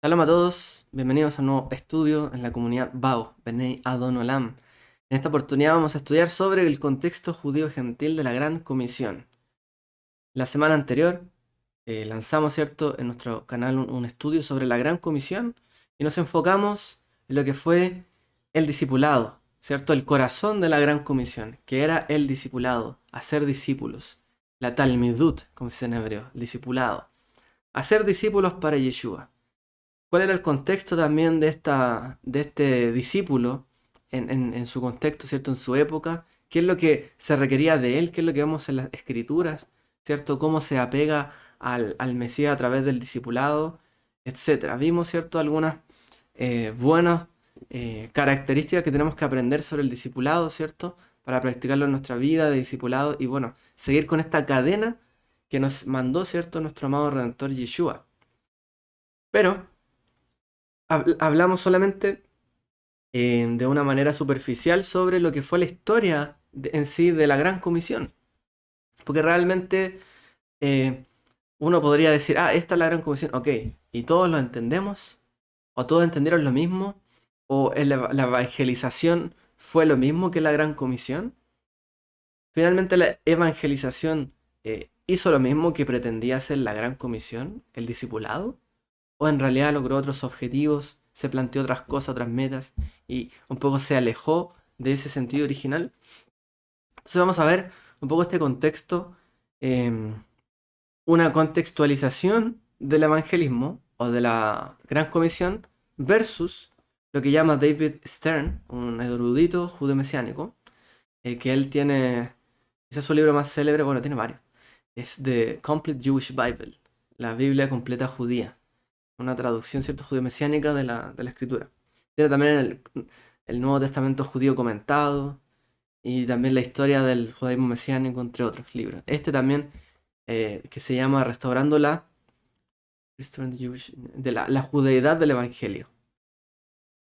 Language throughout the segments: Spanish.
Shalom a todos, bienvenidos a un nuevo estudio en la comunidad BAO, Bnei Adon Olam. En esta oportunidad vamos a estudiar sobre el contexto judío-gentil de la Gran Comisión. La semana anterior lanzamos, ¿cierto?, en nuestro canal un estudio sobre la Gran Comisión y nos enfocamos en lo que fue el discipulado, ¿cierto?, el corazón de la Gran Comisión, que era el discipulado, hacer discípulos, la Talmidut, como se dice en hebreo, el discipulado, hacer discípulos para Yeshua. ¿Cuál era el contexto también de este discípulo en su contexto, ¿cierto? En su época. ¿Qué es lo que se requería de él? ¿Qué es lo que vemos en las escrituras? ¿Cierto? ¿Cómo se apega al Mesías a través del discipulado? Etcétera. Vimos, ¿cierto? Algunas buenas características que tenemos que aprender sobre el discipulado, ¿cierto? Para practicarlo en nuestra vida de discipulado y, bueno, seguir con esta cadena que nos mandó, ¿cierto? Nuestro amado Redentor Yeshua. Pero hablamos solamente de una manera superficial sobre lo que fue la historia en sí de la Gran Comisión. Porque realmente uno podría decir, esta es la Gran Comisión, ok, ¿y todos lo entendemos? ¿O todos entendieron lo mismo? ¿O la evangelización fue lo mismo que la Gran Comisión? Finalmente la evangelización hizo lo mismo que pretendía hacer la Gran Comisión, el discipulado. ¿O en realidad logró otros objetivos, se planteó otras cosas, otras metas y un poco se alejó de ese sentido original? Entonces vamos a ver un poco este contexto, una contextualización del evangelismo o de la Gran Comisión versus lo que llama David Stern, un erudito judío mesiánico, que él tiene, quizás su libro más célebre, bueno, tiene varios, es The Complete Jewish Bible, la Biblia completa judía, una traducción, ¿cierto?, judío-mesiánica de la escritura. Tiene también el Nuevo Testamento judío comentado y también la historia del judaísmo mesiánico, entre otros libros. Este también, que se llama de la judeidad del Evangelio.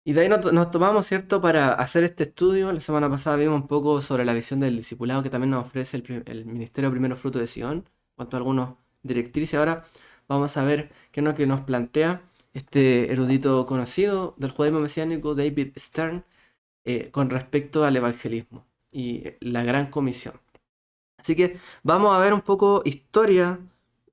Y de ahí nos tomamos, ¿cierto?, para hacer este estudio. La semana pasada vimos un poco sobre la visión del discipulado que también nos ofrece el Ministerio Primero Fruto de Sion, en cuanto a algunos directrices. Ahora vamos a ver qué es lo que nos plantea este erudito conocido del judaísmo mesiánico, David Stern, con respecto al evangelismo y la Gran Comisión. Así que vamos a ver un poco historia,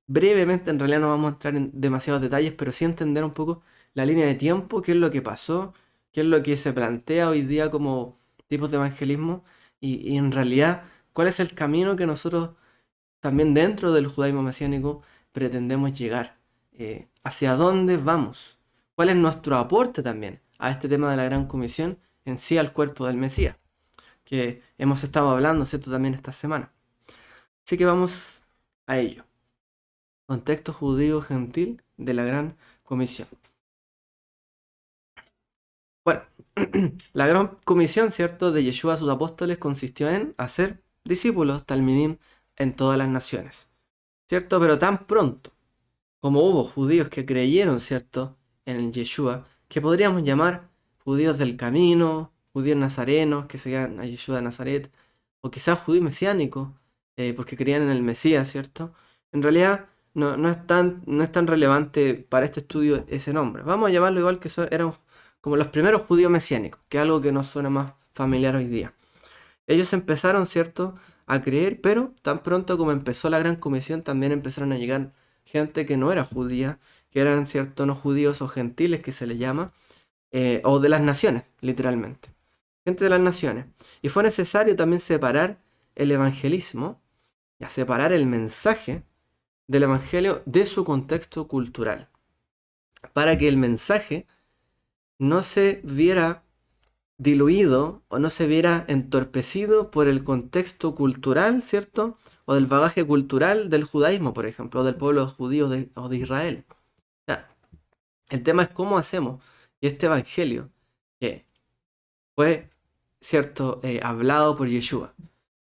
brevemente. En realidad no vamos a entrar en demasiados detalles, pero sí entender un poco la línea de tiempo, qué es lo que pasó, qué es lo que se plantea hoy día como tipos de evangelismo y en realidad cuál es el camino que nosotros también dentro del judaísmo mesiánico pretendemos llegar. ¿Hacia dónde vamos? ¿Cuál es nuestro aporte también a este tema de la Gran Comisión en sí al cuerpo del Mesías? Que hemos estado hablando, ¿cierto?, también esta semana. Así que vamos a ello. Contexto judío gentil de la Gran Comisión. Bueno, la Gran Comisión, ¿cierto?, de Yeshua a sus apóstoles consistió en hacer discípulos, talmidim, en todas las naciones, ¿cierto? Pero tan pronto como hubo judíos que creyeron, ¿cierto?, en Yeshua, que podríamos llamar judíos del camino, judíos nazarenos que seguían a Yeshua de Nazaret, o quizás judíos mesiánicos, porque creían en el Mesías, ¿cierto? En realidad no es tan relevante para este estudio ese nombre. Vamos a llamarlo igual que eran como los primeros judíos mesiánicos, que es algo que nos suena más familiar hoy día. Ellos empezaron, ¿cierto?, a creer, pero tan pronto como empezó la Gran Comisión, también empezaron a llegar gente que no era judía, que eran, ¿cierto?, no judíos o gentiles, que se les llama, o de las naciones, literalmente. Gente de las naciones. Y fue necesario también separar el evangelismo, a separar el mensaje del evangelio de su contexto cultural, para que el mensaje no se viera diluido o no se viera entorpecido por el contexto cultural, ¿cierto? O del bagaje cultural del judaísmo, por ejemplo, o del pueblo judío o de Israel. O sea, el tema es cómo hacemos que este evangelio, que fue, ¿cierto?, hablado por Yeshua.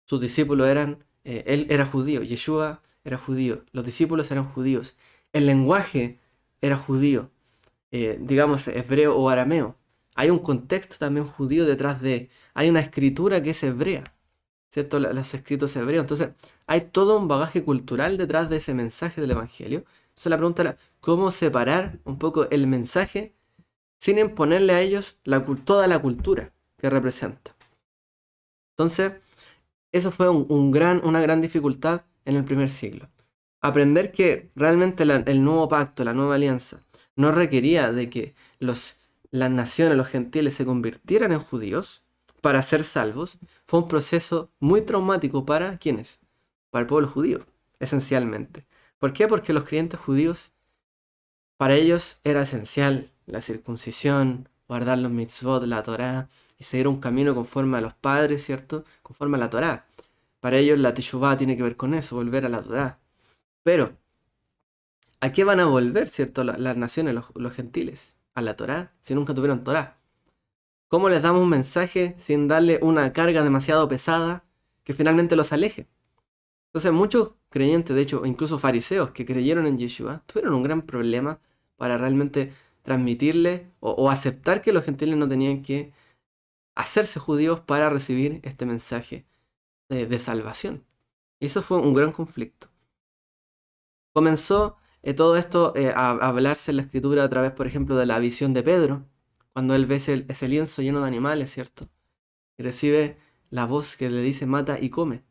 Sus discípulos él era judío, Yeshua era judío, los discípulos eran judíos, el lenguaje era judío, digamos hebreo o arameo. Hay un contexto también judío detrás hay una escritura que es hebrea, ¿cierto? Los escritos hebreos. Entonces hay todo un bagaje cultural detrás de ese mensaje del evangelio Entonces la pregunta era, ¿cómo separar un poco el mensaje sin imponerle a ellos toda la cultura que representa? Entonces, eso fue una gran dificultad en el primer siglo. Aprender que realmente el nuevo pacto, la nueva alianza, no requería de que las naciones, los gentiles se convirtieran en judíos para ser salvos, fue un proceso muy traumático para ¿quiénes? Para el pueblo judío, esencialmente. ¿Por qué? Porque los creyentes judíos, para ellos era esencial la circuncisión, guardar los mitzvot, la Torá, y seguir un camino conforme a los padres, ¿cierto? Conforme a la Torá. Para ellos la Teshuvá tiene que ver con eso, volver a la Torá. Pero, ¿a qué van a volver, cierto, las naciones, los gentiles? A la Torá, si nunca tuvieron Torá. ¿Cómo les damos un mensaje sin darle una carga demasiado pesada que finalmente los aleje? Entonces muchos creyentes, de hecho, incluso fariseos que creyeron en Yeshua, tuvieron un gran problema para realmente transmitirle o aceptar que los gentiles no tenían que hacerse judíos para recibir este mensaje de salvación. Y eso fue un gran conflicto. Comenzó todo esto a hablarse en la escritura a través, por ejemplo, de la visión de Pedro, cuando él ve ese lienzo lleno de animales, ¿cierto? Y recibe la voz que le dice mata y come.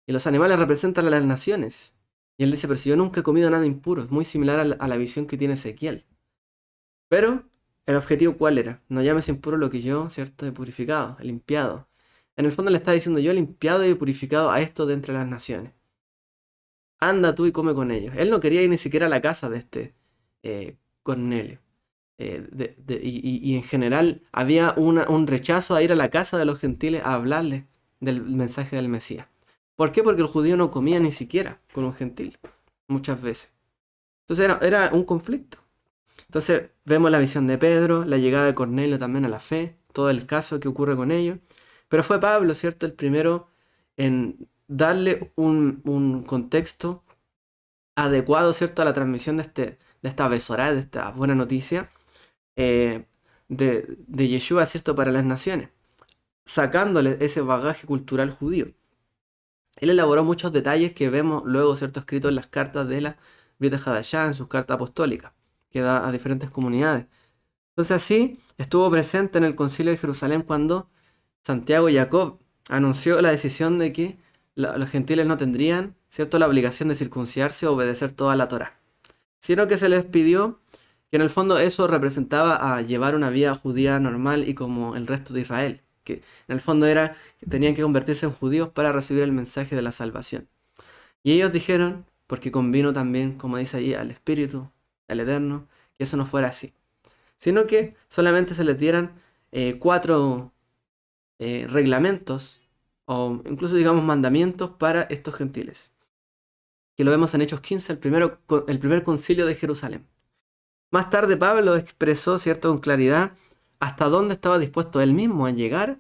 Y los animales representan a las naciones. Y él dice, pero si yo nunca he comido nada impuro, es muy similar a la visión que tiene Ezequiel. Pero, ¿el objetivo cuál era? No llames impuro lo que yo, ¿cierto? He purificado, he limpiado. En el fondo le está diciendo, yo he limpiado y he purificado a esto de entre las naciones. Anda tú y come con ellos. Él no quería ir ni siquiera a la casa de este Cornelio. Y en general había un rechazo a ir a la casa de los gentiles a hablarles del mensaje del Mesías. ¿Por qué? Porque el judío no comía ni siquiera con un gentil, muchas veces. Entonces era un conflicto. Entonces vemos la visión de Pedro, la llegada de Cornelio también a la fe, todo el caso que ocurre con ellos. Pero fue Pablo, ¿cierto?, el primero en darle un contexto adecuado, ¿cierto?, a la transmisión de esta besorá, de esta buena noticia de Yeshua, ¿cierto?, para las naciones, sacándole ese bagaje cultural judío. Él elaboró muchos detalles que vemos luego, ¿cierto?, escritos en las cartas de la Brit Hadashah, en sus cartas apostólicas, que da a diferentes comunidades. Entonces así estuvo presente en el Concilio de Jerusalén cuando Santiago y Jacob anunció la decisión de que los gentiles no tendrían, ¿cierto?, la obligación de circuncidarse o obedecer toda la Torá, sino que se les pidió que en el fondo eso representaba a llevar una vida judía normal y como el resto de Israel, que en el fondo era que tenían que convertirse en judíos para recibir el mensaje de la salvación. Y ellos dijeron, porque convino también, como dice ahí, al Espíritu, al Eterno, que eso no fuera así, sino que solamente se les dieran 4 reglamentos o incluso digamos mandamientos para estos gentiles, que lo vemos en Hechos 15, el primer concilio de Jerusalén. Más tarde Pablo expresó, ¿cierto?, con claridad hasta dónde estaba dispuesto él mismo a llegar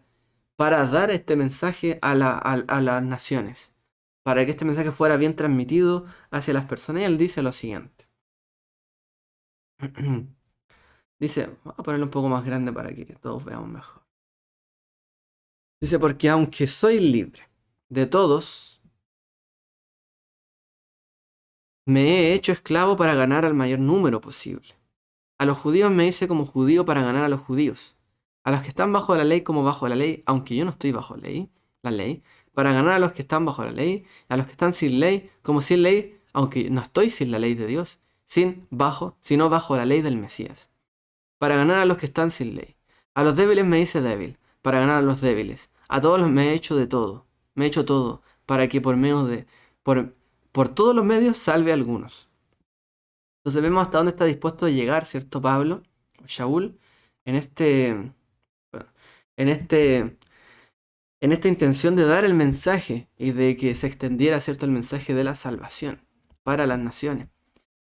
para dar este mensaje a las naciones, para que este mensaje fuera bien transmitido hacia las personas. Y él dice lo siguiente. Dice, voy a ponerlo un poco más grande para que todos veamos mejor. Dice, porque aunque soy libre de todos, me he hecho esclavo para ganar al mayor número posible. A los judíos me hice como judío para ganar a los judíos. A los que están bajo la ley como bajo la ley, aunque yo no estoy bajo la ley, para ganar a los que están bajo la ley, a los que están sin ley como sin ley, aunque no estoy sin la ley de Dios, sino bajo la ley del Mesías. Para ganar a los que están sin ley. A los débiles me hice débil, para ganar a los débiles. A todos los me he hecho de todo, me he hecho todo, para que por todos los medios salve a algunos. Entonces vemos hasta dónde está dispuesto a llegar, ¿cierto, Pablo, Shaul, en esta intención de dar el mensaje y de que se extendiera, ¿cierto?, el mensaje de la salvación para las naciones.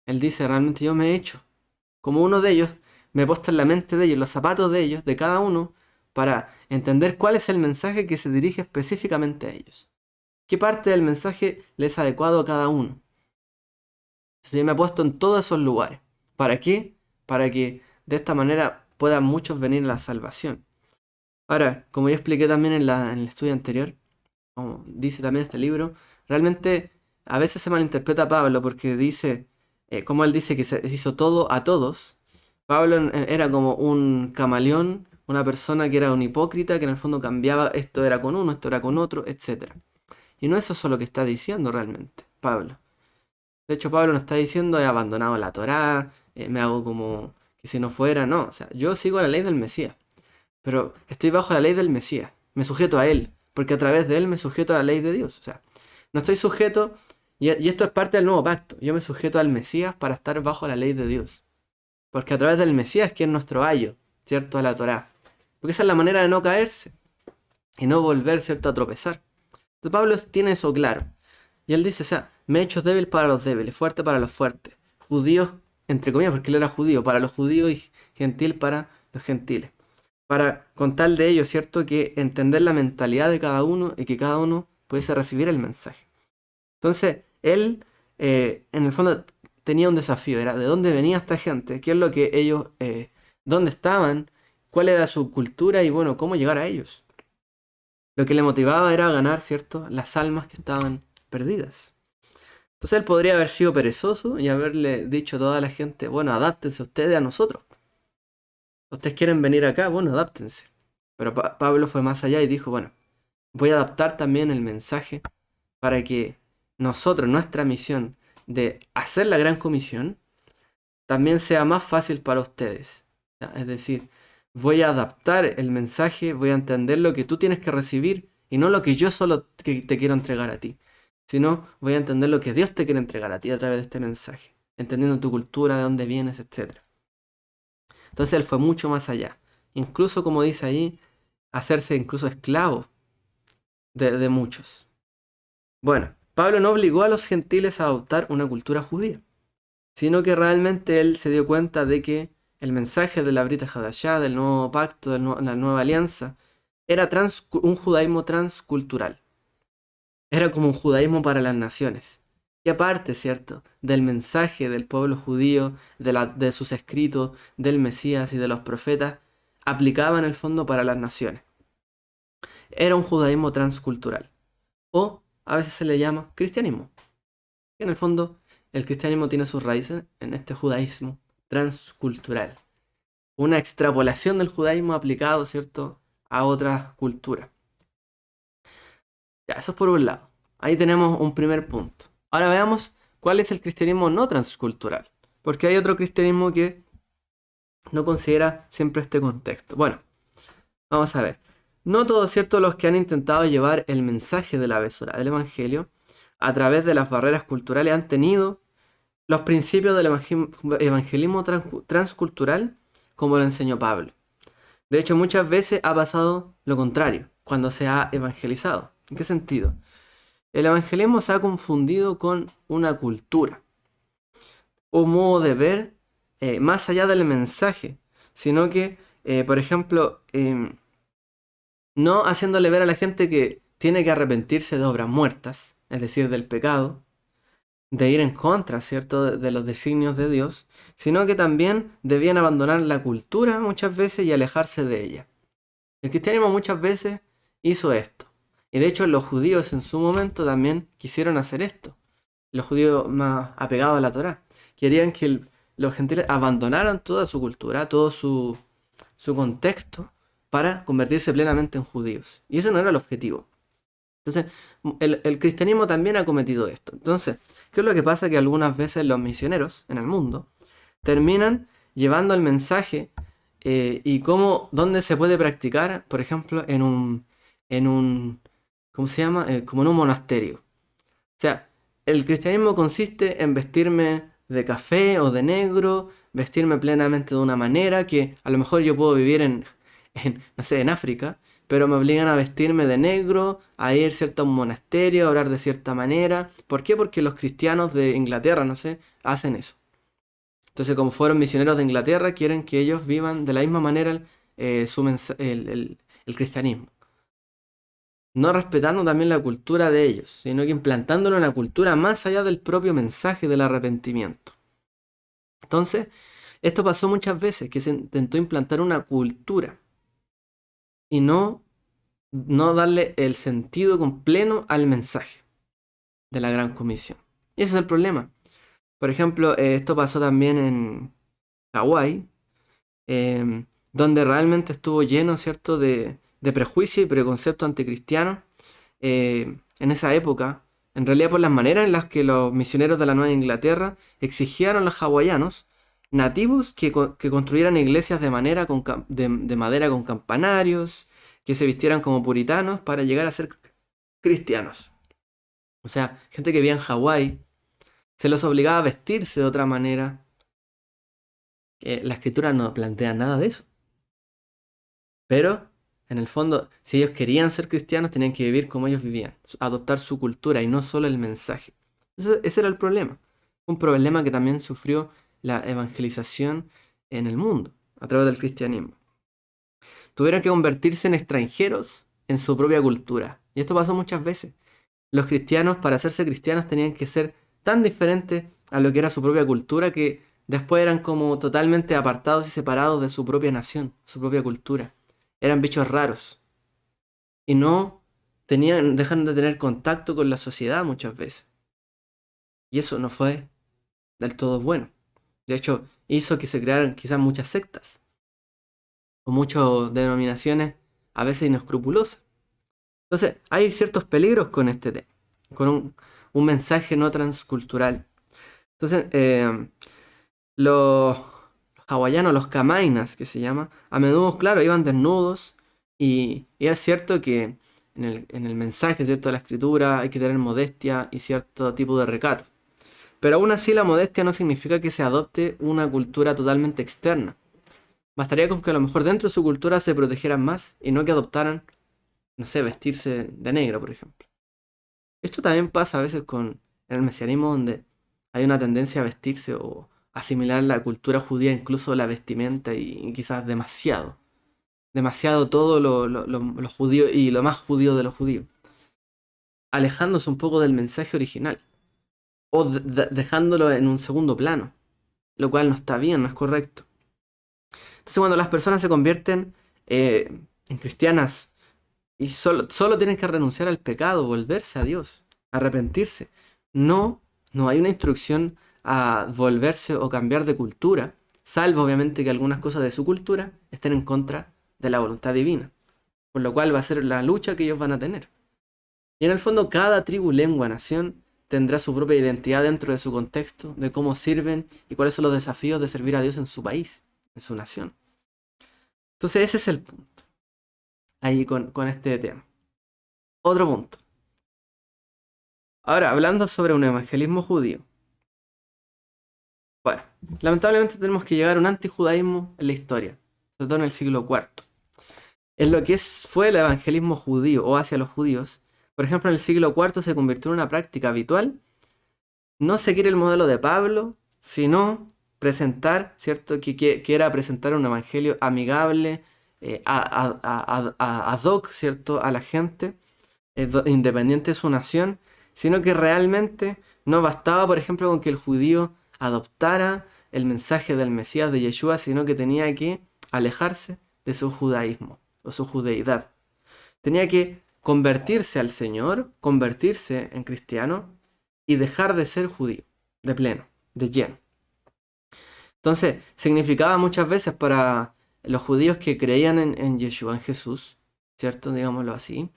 Él dice, realmente yo me he hecho como uno de ellos, me he puesto en la mente de ellos, los zapatos de ellos, de cada uno, para entender cuál es el mensaje que se dirige específicamente a ellos. ¿Qué parte del mensaje les es adecuado a cada uno? Entonces yo me he puesto en todos esos lugares. ¿Para qué? Para que de esta manera puedan muchos venir a la salvación. Ahora, como ya expliqué también en el estudio anterior, como dice también este libro, realmente a veces se malinterpreta a Pablo porque dice como él dice que se hizo todo a todos, Pablo era como un camaleón, una persona que era un hipócrita, que en el fondo cambiaba, esto era con uno, esto era con otro, etc. Y no es eso lo que está diciendo realmente Pablo. De hecho, Pablo no está diciendo he abandonado la Torá, me hago como que si no fuera, no. O sea, yo sigo la ley del Mesías, pero estoy bajo la ley del Mesías, me sujeto a él, porque a través de él me sujeto a la ley de Dios. O sea, no estoy sujeto, y esto es parte del nuevo pacto, yo me sujeto al Mesías para estar bajo la ley de Dios. Porque a través del Mesías, que es nuestro ayo, ¿cierto? A la Torá. Porque esa es la manera de no caerse y no volver, ¿cierto? A tropezar. Entonces Pablo tiene eso claro. Y él dice, o sea, me he hecho débil para los débiles, fuerte para los fuertes. Judíos, entre comillas, porque él era judío, para los judíos y gentil para los gentiles. Para contar de ellos, ¿cierto? Que entender la mentalidad de cada uno y que cada uno pudiese recibir el mensaje. Entonces, él, en el fondo, tenía un desafío, era de dónde venía esta gente, qué es lo que ellos, dónde estaban, cuál era su cultura y bueno, cómo llegar a ellos. Lo que le motivaba era ganar, ¿cierto? Las almas que estaban perdidas. Entonces él podría haber sido perezoso y haberle dicho a toda la gente, bueno, adáptense ustedes a nosotros. Ustedes quieren venir acá, bueno, adáptense. Pero Pablo fue más allá y dijo, bueno, voy a adaptar también el mensaje para que nosotros, nuestra misión de hacer la gran comisión, también sea más fácil para ustedes. ¿Ya? Es decir, voy a adaptar el mensaje, voy a entender lo que tú tienes que recibir y no lo que yo solo te quiero entregar a ti, sino voy a entender lo que Dios te quiere entregar a ti a través de este mensaje, entendiendo tu cultura, de dónde vienes, etc. Entonces él fue mucho más allá. Incluso, como dice ahí, hacerse incluso esclavo de muchos. Bueno, Pablo no obligó a los gentiles a adoptar una cultura judía, sino que realmente él se dio cuenta de que el mensaje de la Brita Hadashah, del nuevo pacto, de la nueva alianza, era un judaísmo transcultural. Era como un judaísmo para las naciones. Y aparte, ¿cierto? Del mensaje del pueblo judío, de sus escritos, del Mesías y de los profetas, aplicaba en el fondo para las naciones. Era un judaísmo transcultural. O a veces se le llama cristianismo. Y en el fondo, el cristianismo tiene sus raíces en este judaísmo transcultural. Una extrapolación del judaísmo aplicado, ¿cierto?, a otras culturas. Ya, eso es por un lado. Ahí tenemos un primer punto. Ahora veamos cuál es el cristianismo no transcultural. Porque hay otro cristianismo que no considera siempre este contexto. Bueno, vamos a ver. No todos, ¿cierto?, los que han intentado llevar el mensaje de la besora del Evangelio a través de las barreras culturales han tenido los principios del evangelismo transcultural como lo enseñó Pablo. De hecho, muchas veces ha pasado lo contrario cuando se ha evangelizado. ¿En qué sentido? El evangelismo se ha confundido con una cultura, un modo de ver más allá del mensaje, sino que, por ejemplo, no haciéndole ver a la gente que tiene que arrepentirse de obras muertas, es decir, del pecado, de ir en contra, ¿cierto?, de los designios de Dios, sino que también debían abandonar la cultura muchas veces y alejarse de ella. El cristianismo muchas veces hizo esto. Y de hecho los judíos en su momento también quisieron hacer esto. Los judíos más apegados a la Torá. Querían que los gentiles abandonaran toda su cultura, todo su contexto, para convertirse plenamente en judíos. Y ese no era el objetivo. Entonces, el cristianismo también ha cometido esto. Entonces, ¿qué es lo que pasa? Que algunas veces los misioneros en el mundo terminan llevando el mensaje y dónde se puede practicar, por ejemplo, ¿cómo se llama? Como en un monasterio. O sea, el cristianismo consiste en vestirme de café o de negro, vestirme plenamente de una manera que a lo mejor yo puedo vivir no sé, en África, pero me obligan a vestirme de negro, a ir, ¿cierto?, a un monasterio, a orar de cierta manera. ¿Por qué? Porque los cristianos de Inglaterra, no sé, hacen eso. Entonces, como fueron misioneros de Inglaterra, quieren que ellos vivan de la misma manera el cristianismo. No respetando también la cultura de ellos, sino que implantándolo en una cultura más allá del propio mensaje del arrepentimiento. Entonces, esto pasó muchas veces, que se intentó implantar una cultura y no darle el sentido completo al mensaje de la gran comisión. Y ese es el problema. Por ejemplo, esto pasó también en Hawái, donde realmente estuvo lleno, ¿cierto?, de prejuicio y preconcepto anticristiano en esa época, en realidad por las maneras en las que los misioneros de la Nueva Inglaterra exigieron a los hawaianos nativos que construyeran iglesias de madera con campanarios, que se vistieran como puritanos para llegar a ser cristianos. O sea, gente que vivía en Hawái se los obligaba a vestirse de otra manera. La escritura no plantea nada de eso. Pero, en el fondo, si ellos querían ser cristianos, tenían que vivir como ellos vivían, adoptar su cultura y no solo el mensaje. Ese era el problema. Un problema que también sufrió la evangelización en el mundo, a través del cristianismo. Tuvieron que convertirse en extranjeros en su propia cultura. Y esto pasó muchas veces. Los cristianos, para hacerse cristianos, tenían que ser tan diferentes a lo que era su propia cultura que después eran como totalmente apartados y separados de su propia nación, su propia cultura. Eran bichos raros. Y no dejaron de tener contacto con la sociedad muchas veces. Y eso no fue del todo bueno. De hecho, hizo que se crearan quizás muchas sectas o muchas denominaciones a veces inescrupulosas. Entonces, hay ciertos peligros con este tema, con un mensaje no transcultural. Entonces, los hawaianos, los kamainas, que se llama, a menudo, claro, iban desnudos y es cierto que en el mensaje, ¿cierto?, de la escritura hay que tener modestia y cierto tipo de recato. Pero aún así la modestia no significa que se adopte una cultura totalmente externa. Bastaría con que a lo mejor dentro de su cultura se protegieran más y no que adoptaran, no sé, vestirse de negro, por ejemplo. Esto también pasa a veces en el mesianismo, donde hay una tendencia a vestirse o asimilar la cultura judía, incluso la vestimenta, y quizás demasiado. Demasiado todo lo judío y lo más judío de lo judío. Alejándose un poco del mensaje original. O dejándolo en un segundo plano. Lo cual no está bien, no es correcto. Entonces cuando las personas se convierten en cristianas y solo tienen que renunciar al pecado, volverse a Dios, arrepentirse. No hay una instrucción a volverse o cambiar de cultura, salvo obviamente que algunas cosas de su cultura estén en contra de la voluntad divina. Por lo cual va a ser la lucha que ellos van a tener. Y en el fondo cada tribu, lengua, nación tendrá su propia identidad dentro de su contexto, de cómo sirven y cuáles son los desafíos de servir a Dios en su país, en su nación. Entonces ese es el punto. Ahí con este tema. Otro punto. Ahora, hablando sobre un evangelismo judío. Bueno, lamentablemente tenemos que llegar a un antijudaísmo en la historia, sobre todo en el siglo IV. En lo que fue el evangelismo judío o hacia los judíos, por ejemplo, en el siglo IV se convirtió en una práctica habitual no seguir el modelo de Pablo, sino presentar, ¿cierto? Que era presentar un evangelio amigable, ad hoc, ¿cierto?, a la gente, independiente de su nación, sino que realmente no bastaba, por ejemplo, con que el judío adoptara el mensaje del Mesías de Yeshua, sino que tenía que alejarse de su judaísmo o su judeidad. Tenía que convertirse al Señor, convertirse en cristiano y dejar de ser judío, de pleno, de lleno. Entonces, significaba muchas veces para los judíos que creían en Yeshua, en Jesús, ¿cierto? Digámoslo así.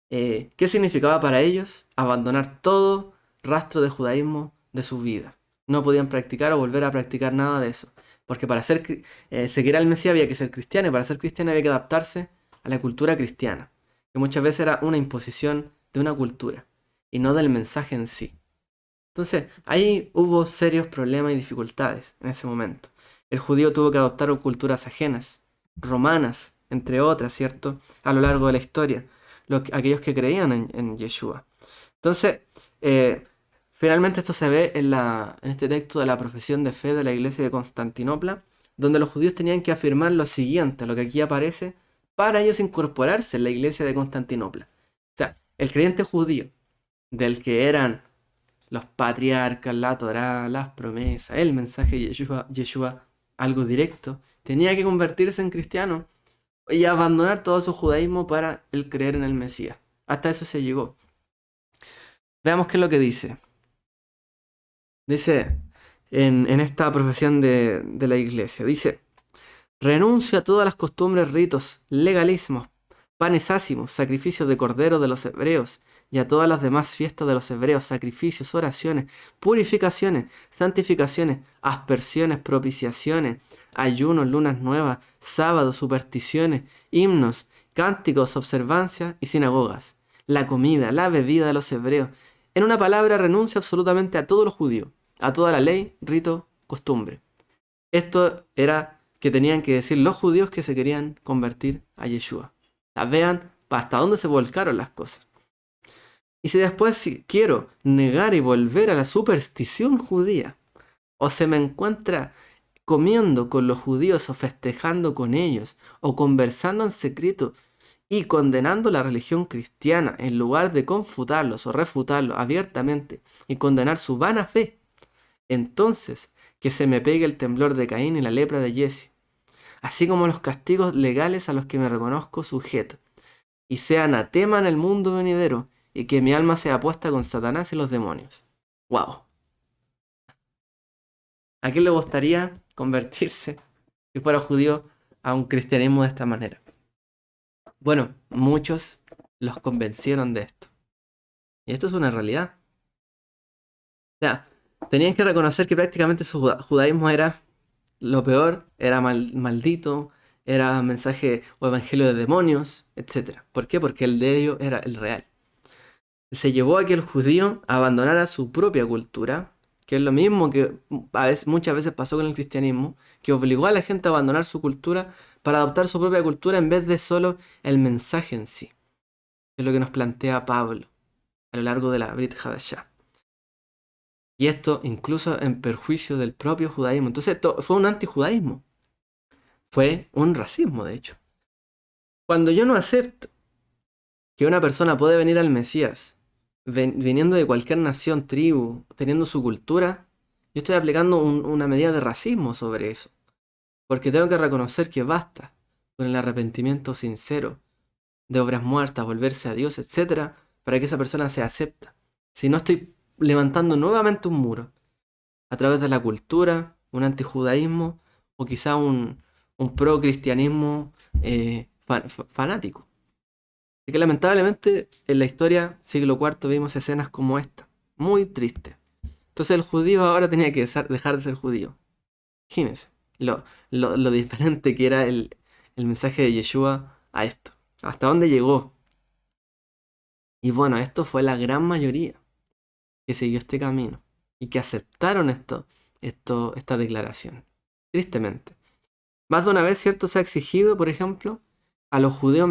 ¿Qué significaba para ellos? Abandonar todo rastro de judaísmo de su vida. No podían practicar o volver a practicar nada de eso. Porque para seguir al Mesías había que ser cristiano, y para ser cristiano había que adaptarse a la cultura cristiana, que muchas veces era una imposición de una cultura y no del mensaje en sí. Entonces, ahí hubo serios problemas y dificultades en ese momento. El judío tuvo que adoptar culturas ajenas, romanas, entre otras, ¿cierto?, a lo largo de la historia, aquellos que creían en Yeshua. Entonces, finalmente esto se ve en este texto de la profesión de fe de la iglesia de Constantinopla, donde los judíos tenían que afirmar lo siguiente, lo que aquí aparece, para ellos incorporarse en la iglesia de Constantinopla. O sea, el creyente judío, del que eran los patriarcas, la Torá, las promesas, el mensaje de Yeshua, algo directo, tenía que convertirse en cristiano y abandonar todo su judaísmo para el creer en el Mesías. Hasta eso se llegó. Veamos qué es lo que dice. Dice, en esta profesión de la iglesia. Dice: renuncio a todas las costumbres, ritos, legalismos, panes ácimos, sacrificios de cordero de los hebreos, y a todas las demás fiestas de los hebreos, sacrificios, oraciones, purificaciones, santificaciones, aspersiones, propiciaciones, ayunos, lunas nuevas, sábados, supersticiones, himnos, cánticos, observancias y sinagogas. La comida, la bebida de los hebreos. En una palabra, renuncia absolutamente a todo lo judío, a toda la ley, rito, costumbre. Esto era que tenían que decir los judíos que se querían convertir a Yeshua. Vean hasta dónde se volcaron las cosas. Y si quiero negar y volver a la superstición judía, o se me encuentra comiendo con los judíos o festejando con ellos, o conversando en secreto y condenando la religión cristiana en lugar de confutarlos o refutarlos abiertamente y condenar su vana fe, entonces que se me pegue el temblor de Caín y la lepra de Jesse, así como los castigos legales a los que me reconozco sujeto, y sea anatema en el mundo venidero, y que mi alma sea puesta con Satanás y los demonios. ¡Wow! ¿A quién le gustaría convertirse, si fuera judío, a un cristianismo de esta manera? Bueno, muchos los convencieron de esto. Y esto es una realidad. O sea, tenían que reconocer que prácticamente su judaísmo era lo peor, era maldito, era mensaje o evangelio de demonios, etc. ¿Por qué? Porque el de ellos era el real. Se llevó a que el judío abandonara su propia cultura, que es lo mismo que muchas veces pasó con el cristianismo, que obligó a la gente a abandonar su cultura para adoptar su propia cultura en vez de solo el mensaje en sí. Es lo que nos plantea Pablo a lo largo de la Brit Hadashah. Y esto incluso en perjuicio del propio judaísmo. Entonces esto fue un antijudaísmo. Fue un racismo, de hecho. Cuando yo no acepto que una persona puede venir al Mesías viniendo de cualquier nación, tribu, teniendo su cultura, yo estoy aplicando una medida de racismo sobre eso. Porque tengo que reconocer que basta con el arrepentimiento sincero de obras muertas, volverse a Dios, etc., para que esa persona se acepta. Si no, estoy levantando nuevamente un muro a través de la cultura, un antijudaísmo o quizá un pro-cristianismo fanático. Así que lamentablemente en la historia, siglo IV, vimos escenas como esta, muy tristes. Entonces el judío ahora tenía que dejar de ser judío. Imagínense lo diferente que era el mensaje de Yeshua a esto. ¿Hasta dónde llegó? Y bueno, esto fue la gran mayoría que siguió este camino y que aceptaron esta declaración. Tristemente. Más de una vez, ¿cierto? Se ha exigido, por ejemplo, a los judíos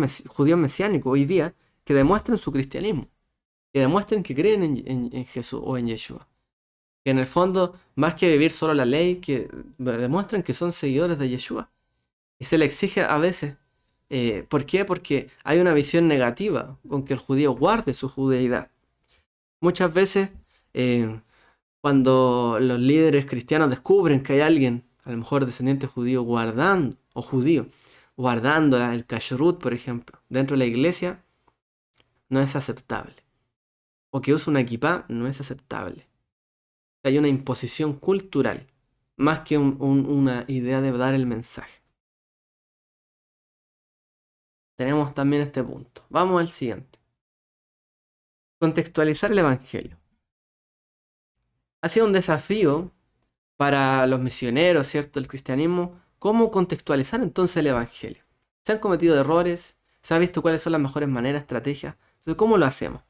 mesiánicos hoy día que demuestren su cristianismo, que demuestren que creen en Jesús o en Yeshua. Que en el fondo, más que vivir solo la ley, que demuestren que son seguidores de Yeshua. Y se le exige a veces. ¿Por qué? Porque hay una visión negativa con que el judío guarde su judeidad. Muchas veces, cuando los líderes cristianos descubren que hay alguien, a lo mejor descendiente judío, guardando el kashrut, por ejemplo, dentro de la iglesia, no es aceptable. O que usa una kipá, no es aceptable. Hay una imposición cultural, más que una idea de dar el mensaje. Tenemos también este punto. Vamos al siguiente. Contextualizar el evangelio. Ha sido un desafío para los misioneros, ¿cierto?, el cristianismo, cómo contextualizar entonces el evangelio. Se han cometido errores, se ha visto cuáles son las mejores maneras, estrategias. Entonces, ¿cómo lo hacemos?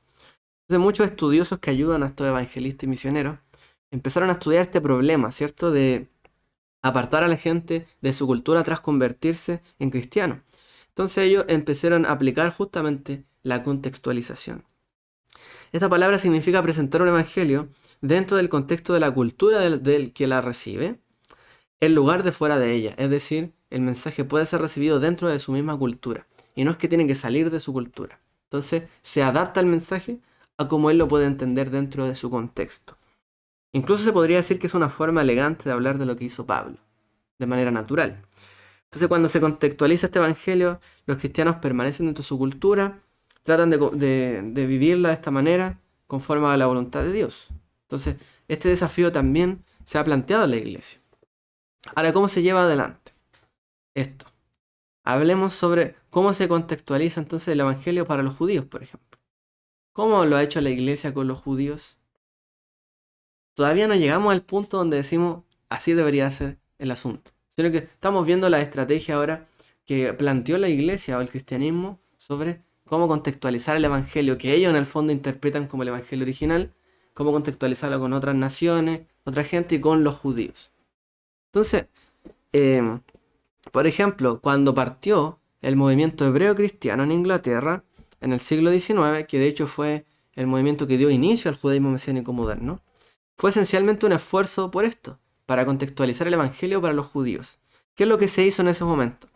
Entonces, muchos estudiosos que ayudan a estos evangelistas y misioneros empezaron a estudiar este problema, ¿cierto?, de apartar a la gente de su cultura tras convertirse en cristianos. Entonces ellos empezaron a aplicar justamente la contextualización. Esta palabra significa presentar un evangelio dentro del contexto de la cultura del que la recibe, en lugar de fuera de ella. Es decir, el mensaje puede ser recibido dentro de su misma cultura. Y no es que tiene que salir de su cultura. Entonces se adapta el mensaje a cómo él lo puede entender dentro de su contexto. Incluso se podría decir que es una forma elegante de hablar de lo que hizo Pablo, de manera natural. Entonces, cuando se contextualiza este evangelio, los cristianos permanecen dentro de su cultura, tratan de vivirla de esta manera, conforme a la voluntad de Dios. Entonces, este desafío también se ha planteado en la iglesia. Ahora, ¿cómo se lleva adelante esto? Hablemos sobre cómo se contextualiza entonces el evangelio para los judíos, por ejemplo. ¿Cómo lo ha hecho la iglesia con los judíos? Todavía no llegamos al punto donde decimos así debería ser el asunto, sino que estamos viendo la estrategia ahora que planteó la iglesia o el cristianismo sobre cómo contextualizar el evangelio que ellos en el fondo interpretan como el evangelio original, cómo contextualizarlo con otras naciones, otra gente y con los judíos. Entonces, por ejemplo, cuando partió el movimiento hebreo cristiano en Inglaterra en el siglo XIX, que de hecho fue el movimiento que dio inicio al judaísmo mesiánico moderno, fue esencialmente un esfuerzo por esto, para contextualizar el evangelio para los judíos. ¿Qué es lo que se hizo en ese momento?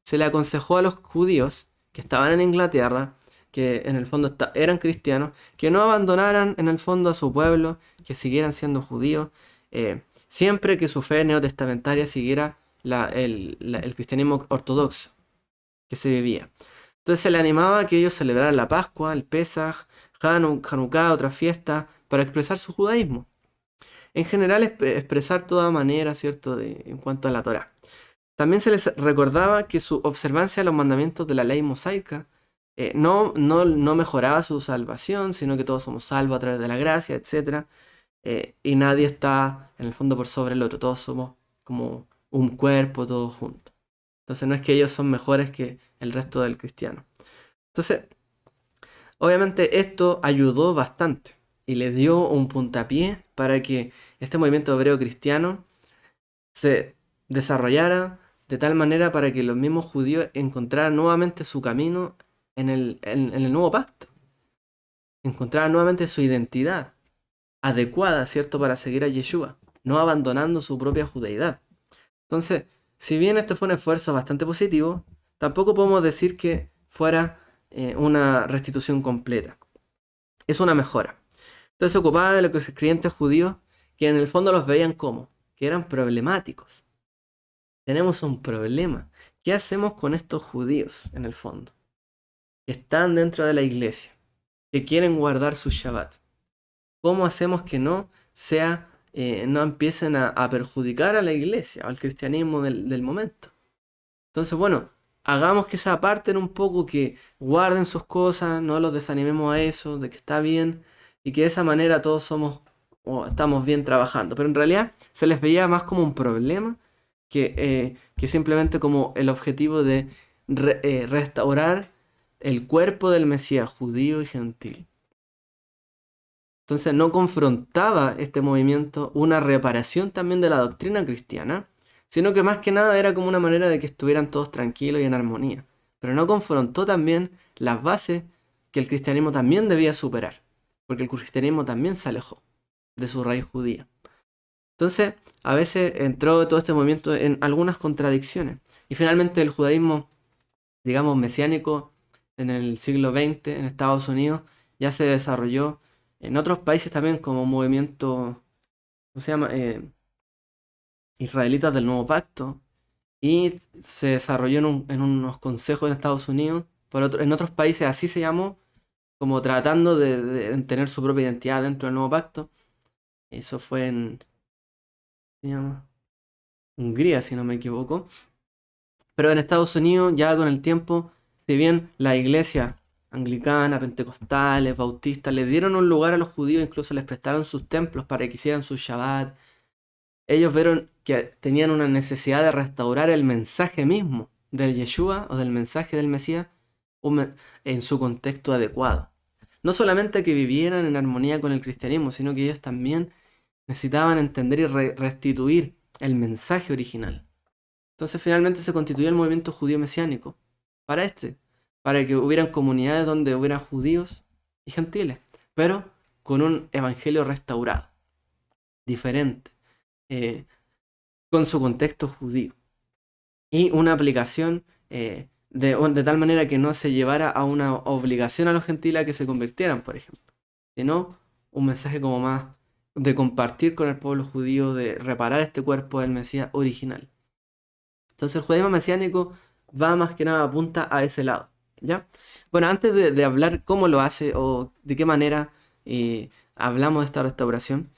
Se le aconsejó a los judíos que estaban en Inglaterra, que en el fondo eran cristianos, que no abandonaran en el fondo a su pueblo, que siguieran siendo judíos, siempre que su fe neotestamentaria siguiera el cristianismo ortodoxo que se vivía. Entonces se le animaba a que ellos celebraran la Pascua, el Pesaj, Hanukkah, otras fiestas, para expresar su judaísmo. En general, expresar toda manera, ¿cierto?, en cuanto a la Torá. También se les recordaba que su observancia de los mandamientos de la ley mosaica no mejoraba su salvación, sino que todos somos salvos a través de la gracia, etc. Y nadie está en el fondo por sobre el otro, todos somos como un cuerpo, todos juntos. Entonces no es que ellos son mejores que el resto del cristiano. Entonces, obviamente esto ayudó bastante y le dio un puntapié para que este movimiento hebreo cristiano se desarrollara de tal manera para que los mismos judíos encontraran nuevamente su camino en el nuevo pacto. Encontraran nuevamente su identidad adecuada, ¿cierto?, para seguir a Yeshua, no abandonando su propia judeidad. Entonces, si bien esto fue un esfuerzo bastante positivo, tampoco podemos decir que fuera una restitución completa. Es una mejora. Entonces se ocupaba de los creyentes judíos que en el fondo los veían como que eran problemáticos. Tenemos un problema. ¿Qué hacemos con estos judíos en el fondo? Que están dentro de la iglesia, que quieren guardar su Shabbat. ¿Cómo hacemos que no empiecen a perjudicar a la iglesia o al cristianismo del momento? Entonces, bueno, hagamos que se aparten un poco, que guarden sus cosas, no los desanimemos a eso, de que está bien, y que de esa manera todos estamos bien trabajando. Pero en realidad se les veía más como un problema que simplemente como el objetivo de restaurar el cuerpo del Mesías judío y gentil. Entonces no confrontaba este movimiento una reparación también de la doctrina cristiana, sino que más que nada era como una manera de que estuvieran todos tranquilos y en armonía. Pero no confrontó también las bases que el cristianismo también debía superar, porque el cristianismo también se alejó de su raíz judía. Entonces, a veces entró todo este movimiento en algunas contradicciones. Y finalmente el judaísmo, digamos, mesiánico en el siglo XX en Estados Unidos ya se desarrolló en otros países también como movimiento, ¿cómo se llama? Israelitas del Nuevo Pacto. Y se desarrolló en unos consejos en Estados Unidos. En otros países así se llamó, como tratando de tener su propia identidad dentro del Nuevo Pacto. Eso fue en... ¿se llama? Hungría, si no me equivoco. Pero en Estados Unidos, ya con el tiempo, si bien la iglesia anglicana, pentecostales, bautistas, les dieron un lugar a los judíos, incluso les prestaron sus templos para que hicieran su Shabbat, ellos vieron que tenían una necesidad de restaurar el mensaje mismo del Yeshua o del mensaje del Mesías en su contexto adecuado. No solamente que vivieran en armonía con el cristianismo, sino que ellos también necesitaban entender y restituir el mensaje original. Entonces finalmente se constituyó el movimiento judío mesiánico para que hubieran comunidades donde hubieran judíos y gentiles, pero con un evangelio restaurado, diferente, con su contexto judío, y una aplicación de tal manera que no se llevara a una obligación a los gentiles a que se convirtieran, por ejemplo, sino un mensaje como más de compartir con el pueblo judío, de reparar este cuerpo del Mesías original. Entonces el judaísmo mesiánico va más que nada, apunta a ese lado, ¿ya? Bueno, antes de hablar cómo lo hace o de qué manera hablamos de esta restauración,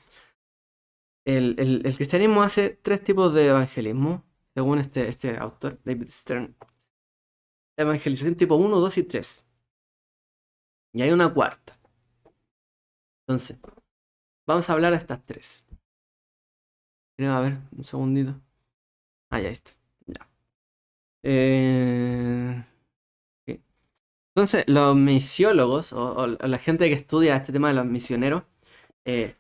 el cristianismo hace tres tipos de evangelismo, según este autor, David Stern. Evangelización tipo uno, 2 y 3. Y hay una cuarta. Entonces, vamos a hablar de estas tres. Creo, a ver, un segundito. Ah, ya está. Ya. Ok. Entonces, los misiólogos o la gente que estudia este tema de los misioneros, eh,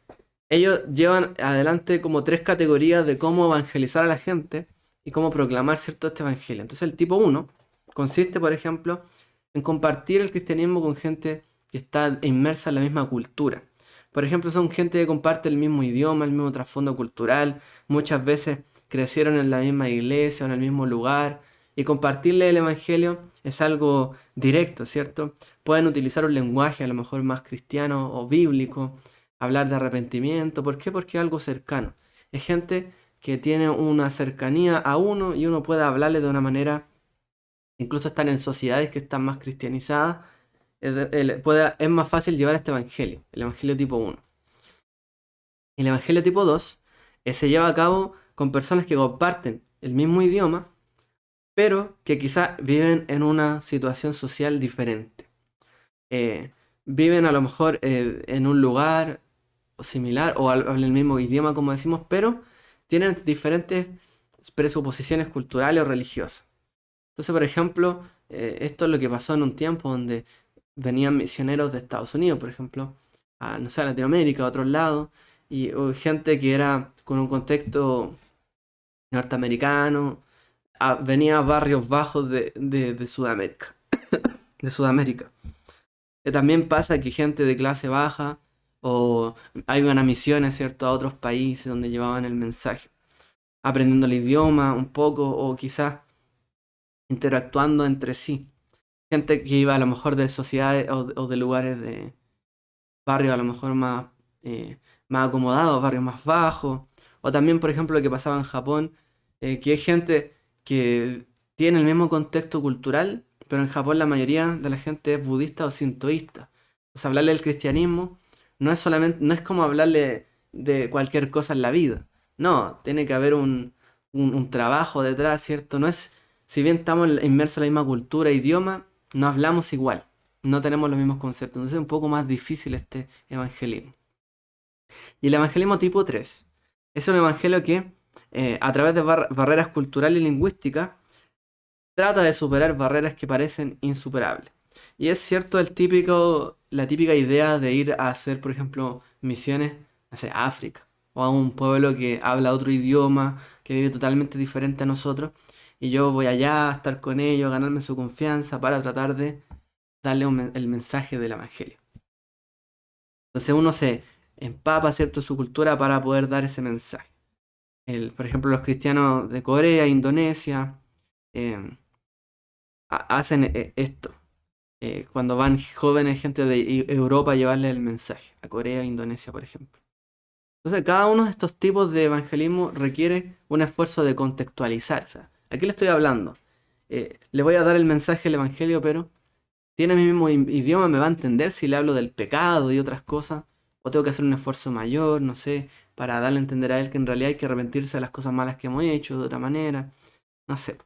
ellos llevan adelante como tres categorías de cómo evangelizar a la gente y cómo proclamar cierto este evangelio. Entonces, el tipo uno consiste, por ejemplo, en compartir el cristianismo con gente que está inmersa en la misma cultura. Por ejemplo, son gente que comparte el mismo idioma, el mismo trasfondo cultural, muchas veces crecieron en la misma iglesia o en el mismo lugar, y compartirle el evangelio es algo directo, ¿cierto? Pueden utilizar un lenguaje a lo mejor más cristiano o bíblico, hablar de arrepentimiento. ¿Por qué? Porque es algo cercano. Es gente que tiene una cercanía a uno y uno puede hablarle de una manera, incluso están en sociedades que están más cristianizadas, es más fácil llevar este evangelio, el evangelio tipo uno. El evangelio tipo 2 se lleva a cabo con personas que comparten el mismo idioma, pero que quizás viven en una situación social diferente. Eh, Viven a lo mejor en un lugar similar o hablan el mismo idioma, como decimos, pero tienen diferentes presuposiciones culturales o religiosas. Entonces, por ejemplo, esto es lo que pasó en un tiempo donde venían misioneros de Estados Unidos, por ejemplo, a, no sé, a Latinoamérica, a otros lados, y o gente que era con un contexto norteamericano, venía a barrios bajos de Sudamérica, de Sudamérica. También pasa que gente de clase baja o iban a misiones, ¿cierto?, a otros países donde llevaban el mensaje, aprendiendo el idioma un poco o quizás interactuando entre sí. Gente que iba a lo mejor de sociedades o de lugares de barrios a lo mejor más acomodados, barrios más bajos. O también, por ejemplo, lo que pasaba en Japón, que hay gente que tiene el mismo contexto cultural, pero en Japón la mayoría de la gente es budista o sintoísta. O sea, hablarle del cristianismo no es solamente, no es como hablarle de cualquier cosa en la vida. No, tiene que haber un trabajo detrás, ¿cierto? No es, si bien estamos inmersos en la misma cultura, idioma, no hablamos igual, no tenemos los mismos conceptos. Entonces es un poco más difícil este evangelismo. Y el evangelismo tipo 3 es un evangelio que, a través de barreras culturales y lingüísticas, trata de superar barreras que parecen insuperables. Y es cierto la típica idea de ir a hacer, por ejemplo, misiones hacia África o a un pueblo que habla otro idioma, que vive totalmente diferente a nosotros, y yo voy allá a estar con ellos, a ganarme su confianza para tratar de darle el mensaje del evangelio. Entonces uno se empapa, ¿cierto?, su cultura para poder dar ese mensaje. Por ejemplo, los cristianos de Corea, Indonesia, eh, hacen esto. Cuando van jóvenes, gente de Europa, a llevarle el mensaje. A Corea, Indonesia, por ejemplo. Entonces, cada uno de estos tipos de evangelismo requiere un esfuerzo de contextualizar. O sea, ¿a qué le estoy hablando? Le voy a dar el mensaje del evangelio, pero tiene mi mismo idioma, me va a entender si le hablo del pecado y otras cosas, o tengo que hacer un esfuerzo mayor, no sé, para darle a entender a él que en realidad hay que arrepentirse de las cosas malas que hemos hecho de otra manera, no sé.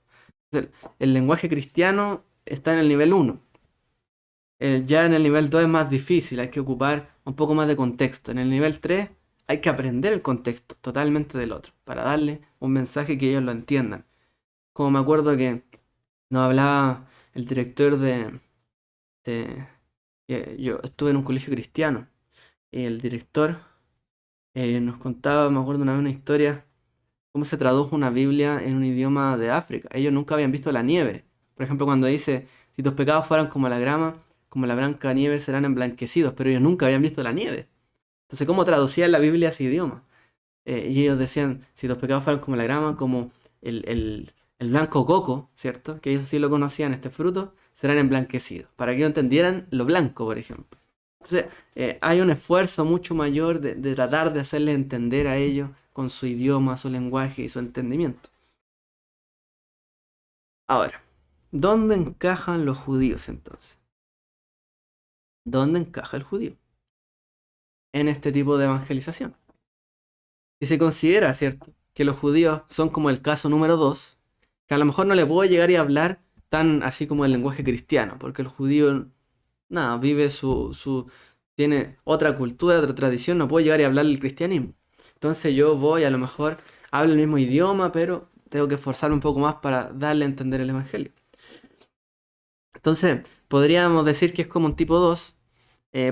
Entonces, el lenguaje cristiano está en el nivel uno. Ya en el nivel 2 es más difícil, hay que ocupar un poco más de contexto. En el nivel 3 hay que aprender el contexto totalmente del otro, para darle un mensaje que ellos lo entiendan. Como me acuerdo que nos hablaba el director yo estuve en un colegio cristiano y el director nos contaba, me acuerdo una vez una historia, cómo se tradujo una Biblia en un idioma de África. Ellos nunca habían visto la nieve. Por ejemplo, cuando dice, si tus pecados fueran como la grama, como la blanca nieve serán emblanquecidos, pero ellos nunca habían visto la nieve. Entonces, ¿cómo traducían la Biblia a ese idioma? Y ellos decían, si tus pecados fueran como la grama, como el blanco coco, ¿cierto? Que ellos sí lo conocían, este fruto, serán emblanquecidos. Para que ellos entendieran lo blanco, por ejemplo. Entonces, hay un esfuerzo mucho mayor de tratar de hacerles entender a ellos con su idioma, su lenguaje y su entendimiento. Ahora, ¿dónde encajan los judíos entonces? ¿Dónde encaja el judío en este tipo de evangelización? Si se considera, ¿cierto?, que los judíos son como el caso número 2, que a lo mejor no le puedo llegar y hablar tan así como el lenguaje cristiano, porque el judío, nada, vive tiene otra cultura, otra tradición, no puedo llegar y hablar el cristianismo. Entonces yo voy, a lo mejor hablo el mismo idioma, pero tengo que esforzarme un poco más para darle a entender el evangelio. Entonces, podríamos decir que es como un tipo 2,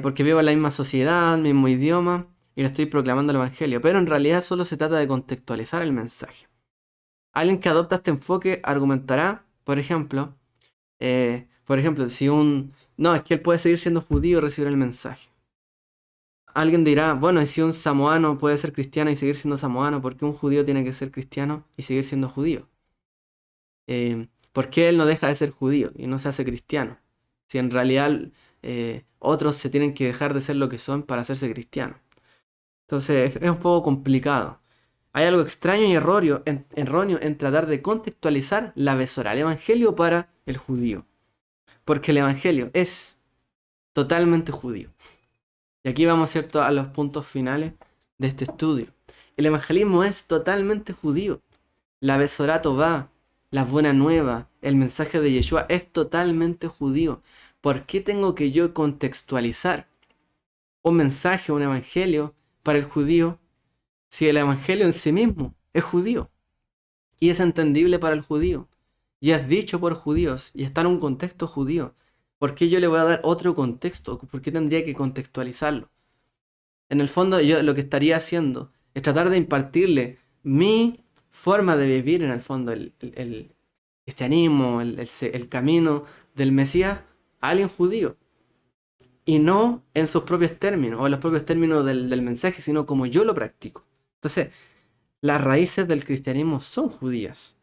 porque vivo en la misma sociedad, mismo idioma, y le estoy proclamando el evangelio, pero en realidad solo se trata de contextualizar el mensaje. Alguien que adopta este enfoque argumentará, por ejemplo, si no, es que él puede seguir siendo judío y recibir el mensaje. Alguien dirá, bueno, ¿y si un samoano puede ser cristiano y seguir siendo samoano? ¿Por qué un judío tiene que ser cristiano y seguir siendo judío? ¿Por qué él no deja de ser judío y no se hace cristiano? Si en realidad otros se tienen que dejar de ser lo que son para hacerse cristianos. Entonces es un poco complicado. Hay algo extraño y erróneo en tratar de contextualizar la Besorá, el evangelio para el judío. Porque el evangelio es totalmente judío. Y aquí vamos, ¿cierto?, a los puntos finales de este estudio. El evangelismo es totalmente judío. La Besorá Tová, la buena nueva, el mensaje de Yeshua es totalmente judío. ¿Por qué tengo que yo contextualizar un mensaje, un evangelio para el judío si el evangelio en sí mismo es judío? Y es entendible para el judío. Y es dicho por judíos y está en un contexto judío. ¿Por qué yo le voy a dar otro contexto? ¿Por qué tendría que contextualizarlo? En el fondo yo lo que estaría haciendo es tratar de impartirle mi forma de vivir, en el fondo, el cristianismo, el camino del Mesías a alguien judío. Y no en sus propios términos, o en los propios términos del mensaje, sino como yo lo practico. Entonces, las raíces del cristianismo son judías.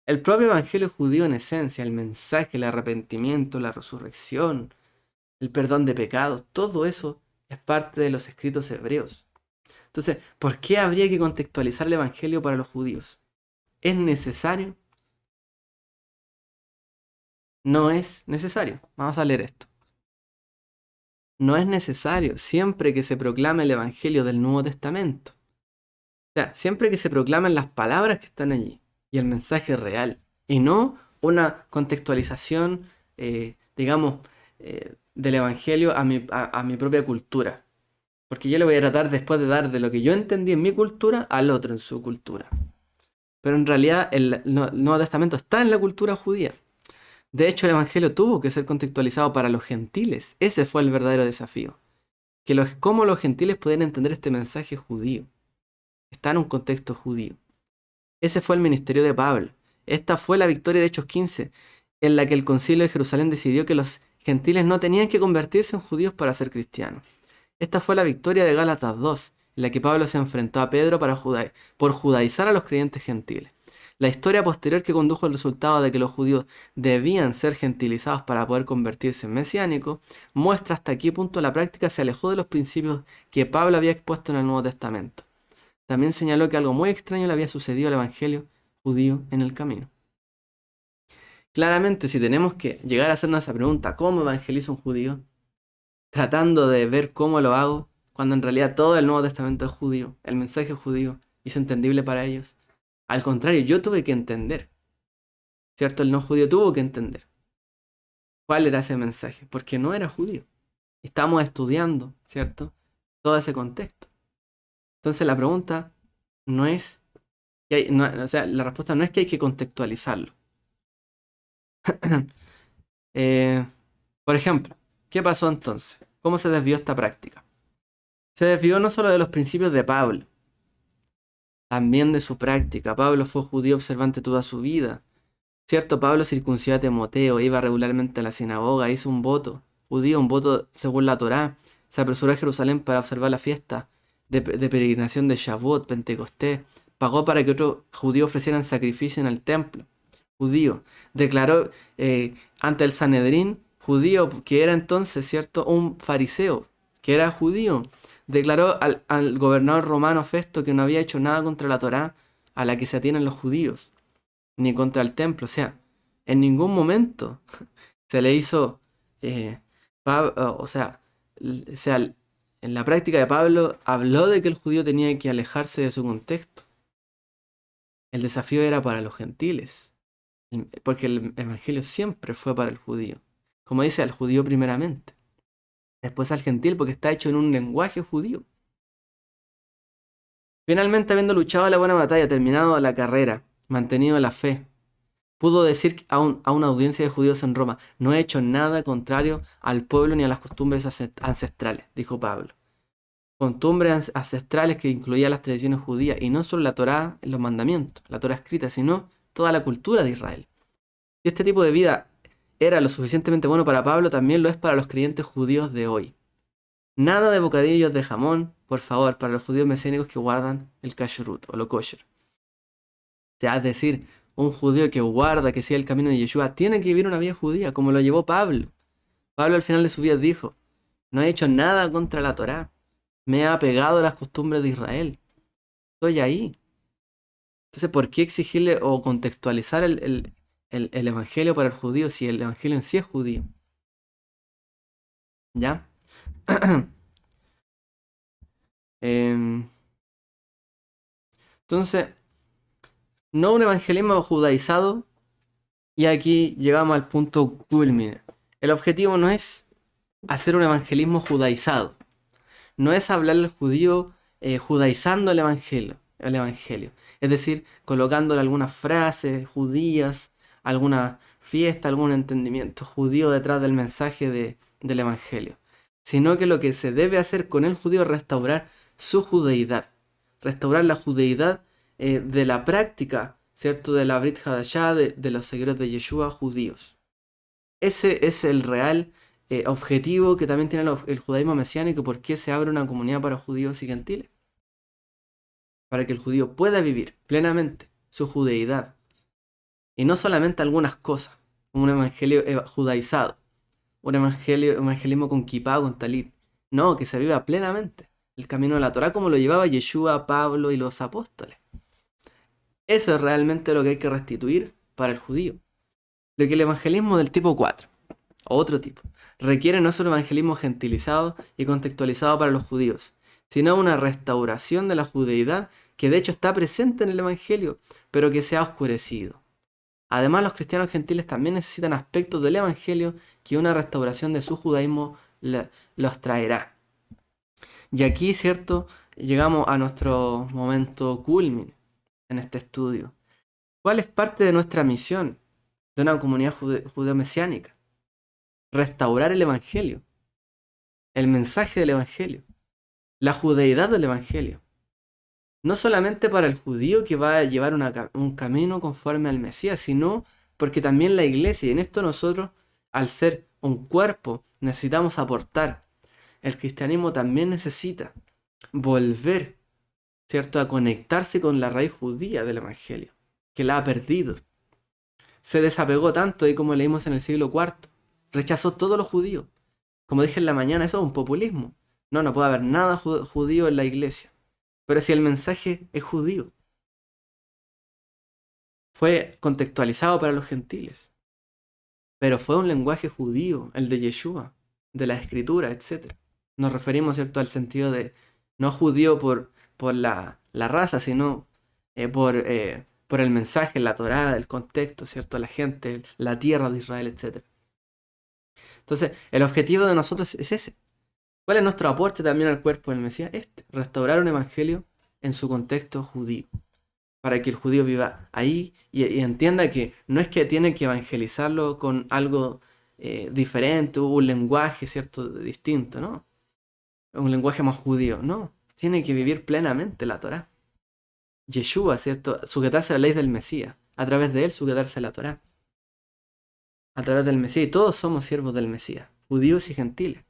El propio evangelio judío en esencia, el mensaje, el arrepentimiento, la resurrección, el perdón de pecados, todo eso es parte de los escritos hebreos. Entonces, ¿por qué habría que contextualizar el evangelio para los judíos? ¿Es necesario? No es necesario. Vamos a leer esto. No es necesario siempre que se proclame el evangelio del Nuevo Testamento. O sea, siempre que se proclamen las palabras que están allí y el mensaje real, y no una contextualización, digamos, del evangelio a mi propia cultura. Porque yo le voy a tratar después de dar de lo que yo entendí en mi cultura al otro en su cultura. Pero en realidad el Nuevo Testamento está en la cultura judía. De hecho, el evangelio tuvo que ser contextualizado para los gentiles. Ese fue el verdadero desafío. Cómo los gentiles pueden entender este mensaje judío. Está en un contexto judío. Ese fue el ministerio de Pablo. Esta fue la victoria de Hechos 15, en la que el concilio de Jerusalén decidió que los gentiles no tenían que convertirse en judíos para ser cristianos. Esta fue la victoria de Gálatas 2, en la que Pablo se enfrentó a Pedro por judaizar a los creyentes gentiles. La historia posterior que condujo al resultado de que los judíos debían ser gentilizados para poder convertirse en mesiánicos muestra hasta qué punto la práctica se alejó de los principios que Pablo había expuesto en el Nuevo Testamento. También señaló que algo muy extraño le había sucedido al evangelio judío en el camino. Claramente, si tenemos que llegar a hacernos esa pregunta, ¿cómo evangelizo a un judío? Tratando de ver cómo lo hago, cuando en realidad todo el Nuevo Testamento es judío, el mensaje es judío y es entendible para ellos. Al contrario, yo tuve que entender, ¿cierto? El no judío tuvo que entender cuál era ese mensaje, porque no era judío. Estamos estudiando, ¿cierto?, todo ese contexto. Entonces la pregunta no es, o sea, la respuesta no es que hay que contextualizarlo. Por ejemplo, ¿qué pasó entonces? ¿Cómo se desvió esta práctica? Se desvió no solo de los principios de Pablo, también de su práctica. Pablo fue judío observante toda su vida. Cierto, Pablo circuncidó a Timoteo, iba regularmente a la sinagoga, hizo un voto judío, un voto según la Torá. Se apresuró a Jerusalén para observar la fiesta de peregrinación de Shavuot, Pentecostés. Pagó para que otros judíos ofrecieran sacrificio en el templo. Judío. Declaró ante el Sanedrín, judío, que era entonces, ¿cierto?, un fariseo, que era judío. Declaró al gobernador romano Festo que no había hecho nada contra la Torá a la que se atienen los judíos, ni contra el templo. O sea, en ningún momento se le hizo, o sea, en la práctica de Pablo habló de que el judío tenía que alejarse de su contexto. El desafío era para los gentiles, porque el evangelio siempre fue para el judío. Como dice, al judío primeramente, después al gentil, porque está hecho en un lenguaje judío. Finalmente, habiendo luchado la buena batalla, terminado la carrera, mantenido la fe, pudo decir a una audiencia de judíos en Roma: no he hecho nada contrario al pueblo ni a las costumbres ancestrales, dijo Pablo. Costumbres ancestrales que incluían las tradiciones judías, y no solo la Torá, los mandamientos, la Torá escrita, sino toda la cultura de Israel. Si este tipo de vida era lo suficientemente bueno para Pablo, también lo es para los creyentes judíos de hoy. Nada de bocadillos de jamón, por favor, para los judíos mesiánicos que guardan el kashrut o lo kosher. O sea, es decir, un judío que guarda, que sigue el camino de Yeshua, tiene que vivir una vida judía, como lo llevó Pablo. Pablo al final de su vida dijo: no he hecho nada contra la Torá, me he apegado a las costumbres de Israel. Estoy ahí. Entonces, ¿por qué exigirle o contextualizar el evangelio para el judío si el evangelio en sí es judío? ¿Ya? Entonces, no un evangelismo judaizado, y aquí llegamos al punto culmine. El objetivo no es hacer un evangelismo judaizado, no es hablar al judío judaizando el evangelio. Es decir, colocándole algunas frases judías, alguna fiesta, algún entendimiento judío detrás del mensaje del evangelio. Sino que lo que se debe hacer con el judío es restaurar su judeidad. Restaurar la judeidad de la práctica, ¿cierto? De la Brit Hadashah, de los seguidores de Yeshua judíos. Ese es el real objetivo que también tiene el judaísmo mesiánico. ¿Por qué se abre una comunidad para judíos y gentiles? Para que el judío pueda vivir plenamente su judeidad. Y no solamente algunas cosas, como un evangelio judaizado, un evangelismo con kipá, con talit. No, que se viva plenamente el camino de la Torá como lo llevaba Yeshua, Pablo y los apóstoles. Eso es realmente lo que hay que restituir para el judío. Lo que el evangelismo del tipo 4, o otro tipo, requiere no solo evangelismo gentilizado y contextualizado para los judíos, sino una restauración de la judeidad que de hecho está presente en el evangelio, pero que se ha oscurecido. Además, los cristianos gentiles también necesitan aspectos del evangelio que una restauración de su judaísmo los traerá. Y aquí, ¿cierto?, llegamos a nuestro momento culmine en este estudio. ¿Cuál es parte de nuestra misión de una comunidad judeo-mesiánica? Restaurar el evangelio, el mensaje del evangelio, la judeidad del evangelio. No solamente para el judío que va a llevar un camino conforme al Mesías, sino porque también la iglesia, y en esto nosotros, al ser un cuerpo, necesitamos aportar. El cristianismo también necesita volver, ¿cierto?, a conectarse con la raíz judía del evangelio, que la ha perdido. Se desapegó tanto, y como leímos en el siglo IV, rechazó todo lo judío. Como dije en la mañana, eso es un populismo. No puede haber nada judío en la iglesia. Pero si el mensaje es judío, fue contextualizado para los gentiles, pero fue un lenguaje judío, el de Yeshua, de la escritura, etc. Nos referimos, ¿cierto?, al sentido de no judío por la raza, sino por el mensaje, la Torá, el contexto, ¿cierto?, la gente, la tierra de Israel, etc. Entonces, el objetivo de nosotros es ese. ¿Cuál es nuestro aporte también al cuerpo del Mesías? Restaurar un evangelio en su contexto judío, para que el judío viva ahí y entienda que no es que tiene que evangelizarlo con algo diferente, un lenguaje, ¿cierto?, distinto, ¿no? Un lenguaje más judío, no. Tiene que vivir plenamente la Torá. Yeshua, ¿cierto?, sujetarse a la ley del Mesías, a través de él sujetarse a la Torá, a través del Mesías, y todos somos siervos del Mesías, judíos y gentiles.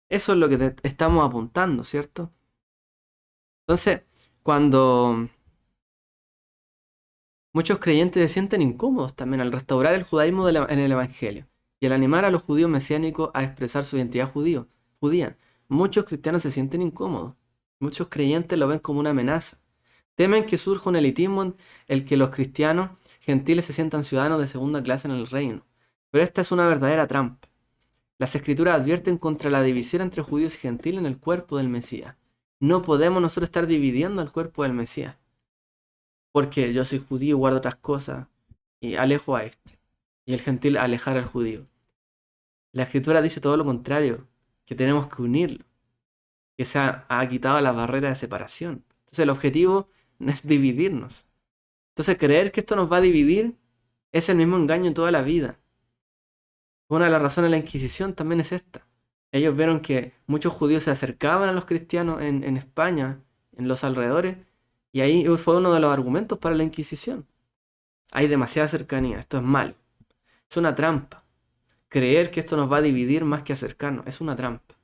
Eso es lo que estamos apuntando, ¿cierto? Entonces, cuando muchos creyentes se sienten incómodos también al restaurar el judaísmo en el Evangelio y al animar a los judíos mesiánicos a expresar su identidad judía, muchos cristianos se sienten incómodos. Muchos creyentes lo ven como una amenaza. Temen que surja un elitismo en el que los cristianos gentiles se sientan ciudadanos de segunda clase en el reino. Pero esta es una verdadera trampa. Las escrituras advierten contra la división entre judíos y gentiles en el cuerpo del Mesías. No podemos nosotros estar dividiendo el cuerpo del Mesías. Porque yo soy judío, guardo otras cosas y alejo a este. Y el gentil alejar al judío. La escritura dice todo lo contrario, que tenemos que unirlo. Que ha quitado la barrera de separación. Entonces el objetivo no es dividirnos. Entonces creer que esto nos va a dividir es el mismo engaño toda la vida. Una de las razones de la Inquisición también es esta. Ellos vieron que muchos judíos se acercaban a los cristianos en España, en los alrededores, y ahí fue uno de los argumentos para la Inquisición. Hay demasiada cercanía, esto es malo. Es una trampa. Creer que esto nos va a dividir más que acercarnos, es una trampa.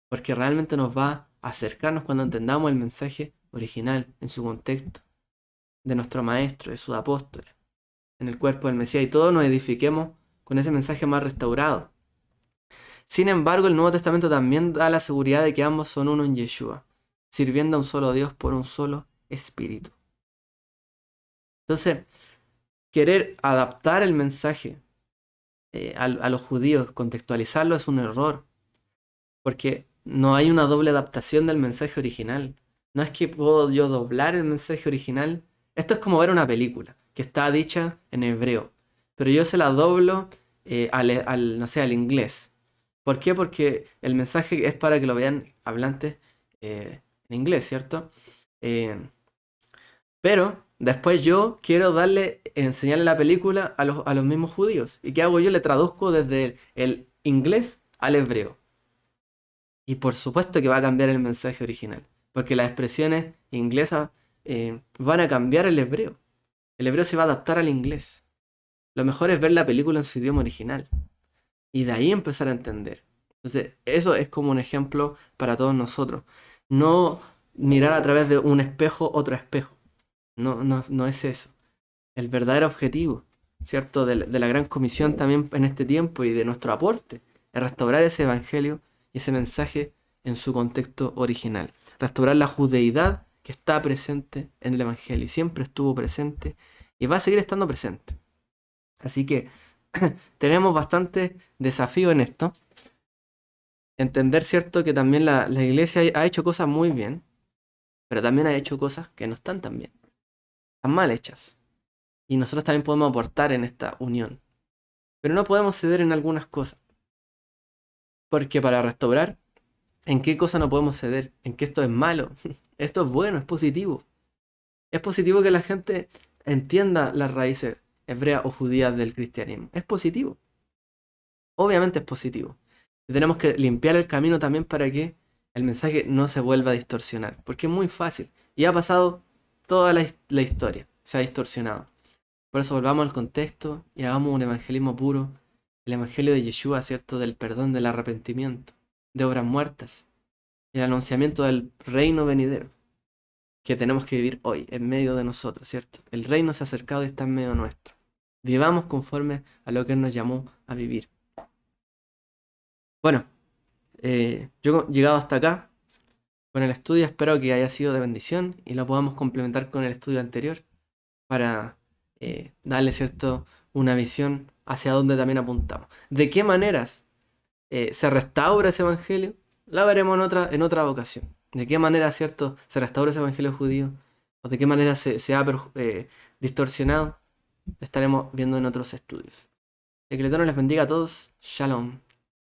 Porque realmente nos va a acercarnos cuando entendamos el mensaje original, en su contexto, de nuestro Maestro, de sus apóstoles, en el cuerpo del Mesías, y todos nos edifiquemos con ese mensaje más restaurado. Sin embargo, el Nuevo Testamento también da la seguridad de que ambos son uno en Yeshua, sirviendo a un solo Dios por un solo Espíritu. Entonces, querer adaptar el mensaje a los judíos, contextualizarlo, es un error, porque no hay una doble adaptación del mensaje original. No es que puedo yo doblar el mensaje original. Esto es como ver una película que está dicha en hebreo, pero yo se la doblo no sé, al inglés. ¿Por qué? Porque el mensaje es para que lo vean hablantes en inglés, ¿cierto? Pero después yo quiero enseñarle la película a los mismos judíos. ¿Y qué hago yo? Le traduzco desde el inglés al hebreo. Y por supuesto que va a cambiar el mensaje original, porque las expresiones inglesas van a cambiar el hebreo. El hebreo se va a adaptar al inglés. Lo mejor es ver la película en su idioma original y de ahí empezar a entender. Entonces, eso es como un ejemplo para todos nosotros. No mirar a través de un espejo otro espejo. No es eso. El verdadero objetivo, ¿cierto? De la gran comisión también en este tiempo y de nuestro aporte es restaurar ese evangelio y ese mensaje en su contexto original. Restaurar la judeidad que está presente en el evangelio y siempre estuvo presente y va a seguir estando presente. Así que tenemos bastante desafío en esto. Entender, ¿cierto?, que también la iglesia ha hecho cosas muy bien, pero también ha hecho cosas que no están tan bien. Están mal hechas. Y nosotros también podemos aportar en esta unión. Pero no podemos ceder en algunas cosas. Porque para restaurar, ¿en qué cosa no podemos ceder? ¿En qué esto es malo? Esto es bueno, es positivo. Es positivo que la gente entienda las raíces hebreas o judías del cristianismo. Es positivo. Obviamente es positivo. Y tenemos que limpiar el camino también para que el mensaje no se vuelva a distorsionar. Porque es muy fácil. Y ha pasado toda la historia. Se ha distorsionado. Por eso volvamos al contexto y hagamos un evangelismo puro. El evangelio de Yeshua, ¿cierto? Del perdón, del arrepentimiento, de obras muertas. El anunciamiento del reino venidero que tenemos que vivir hoy, en medio de nosotros, ¿cierto? El reino se ha acercado y está en medio nuestro. Vivamos conforme a lo que Él nos llamó a vivir. Bueno, yo he llegado hasta acá con el estudio, espero que haya sido de bendición y lo podamos complementar con el estudio anterior para darle, ¿cierto?, una visión hacia dónde también apuntamos. ¿De qué maneras se restaura ese evangelio? La veremos en otra ocasión. ¿De qué manera, cierto, se restaura ese evangelio judío? ¿O de qué manera se ha distorsionado? Estaremos viendo en otros estudios. Que el Eterno les bendiga a todos. Shalom.